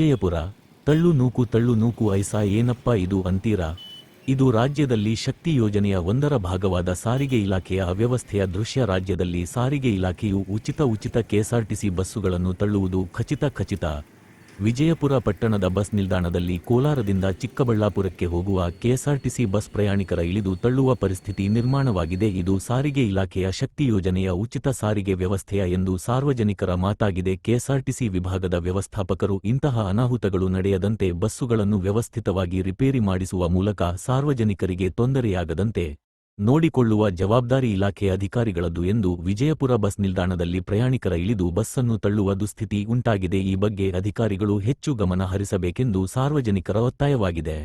ವಿಜಯಪುರ ತಳ್ಳು ನೂಕು ಐಸಾ ಏನಪ್ಪ ಇದು ಅಂತೀರಾ? ಇದು ರಾಜ್ಯದಲ್ಲಿ ಶಕ್ತಿ ಯೋಜನೆಯ ಒಂದರ ಭಾಗವಾದ ಸಾರಿಗೆ ಇಲಾಖೆಯ ಅವ್ಯವಸ್ಥೆಯ ದೃಶ್ಯ. ರಾಜ್ಯದಲ್ಲಿ ಸಾರಿಗೆ ಇಲಾಖೆಯು ಉಚಿತ ಕೆಎಸ್ಆರ್ಟಿಸಿ ಬಸ್ಸುಗಳನ್ನು ತಳ್ಳುವುದು ಖಚಿತ. ವಿಜಯಪುರ ಪಟ್ಟಣದ ಬಸ್ ನಿಲ್ದಾಣದಲ್ಲಿ ಕೋಲಾರದಿಂದ ಚಿಕ್ಕಬಳ್ಳಾಪುರಕ್ಕೆ ಹೋಗುವ ಕೆಎಸ್ಆರ್ಟಿಸಿ ಬಸ್ ಪ್ರಯಾಣಿಕರ ಇಳಿದು ತಳ್ಳುವ ಪರಿಸ್ಥಿತಿ ನಿರ್ಮಾಣವಾಗಿದೆ. ಇದು ಸಾರಿಗೆ ಇಲಾಖೆಯ ಶಕ್ತಿ ಯೋಜನೆಯ ಉಚಿತ ಸಾರಿಗೆ ವ್ಯವಸ್ಥೆಯ ಎಂದು ಸಾರ್ವಜನಿಕರ ಮಾತಾಗಿದೆ. ಕೆಎಸ್ಆರ್ಟಿಸಿ ವಿಭಾಗದ ವ್ಯವಸ್ಥಾಪಕರು ಇಂತಹ ಅನಾಹುತಗಳು ನಡೆಯದಂತೆ ಬಸ್ಸುಗಳನ್ನು ವ್ಯವಸ್ಥಿತವಾಗಿ ರಿಪೇರಿ ಮಾಡಿಸುವ ಮೂಲಕ ಸಾರ್ವಜನಿಕರಿಗೆ ತೊಂದರೆಯಾಗದಂತೆ ನೋಡಿಕೊಳ್ಳುವ ಜವಾಬ್ದಾರಿ ಇಲಾಖೆ ಅಧಿಕಾರಿಗಳದ್ದು ಎಂದು ವಿಜಯಪುರ ಬಸ್ ನಿಲ್ದಾಣದಲ್ಲಿ ಪ್ರಯಾಣಿಕರ ಇಳಿದು ಬಸ್ಸನ್ನು ತಳ್ಳುವ ದುಸ್ಥಿತಿ ಉಂಟಾಗಿದೆ. ಈ ಬಗ್ಗೆ ಅಧಿಕಾರಿಗಳು ಹೆಚ್ಚು ಗಮನ ಹರಿಸಬೇಕೆಂದು ಸಾರ್ವಜನಿಕರ ಒತ್ತಾಯವಾಗಿದೆ.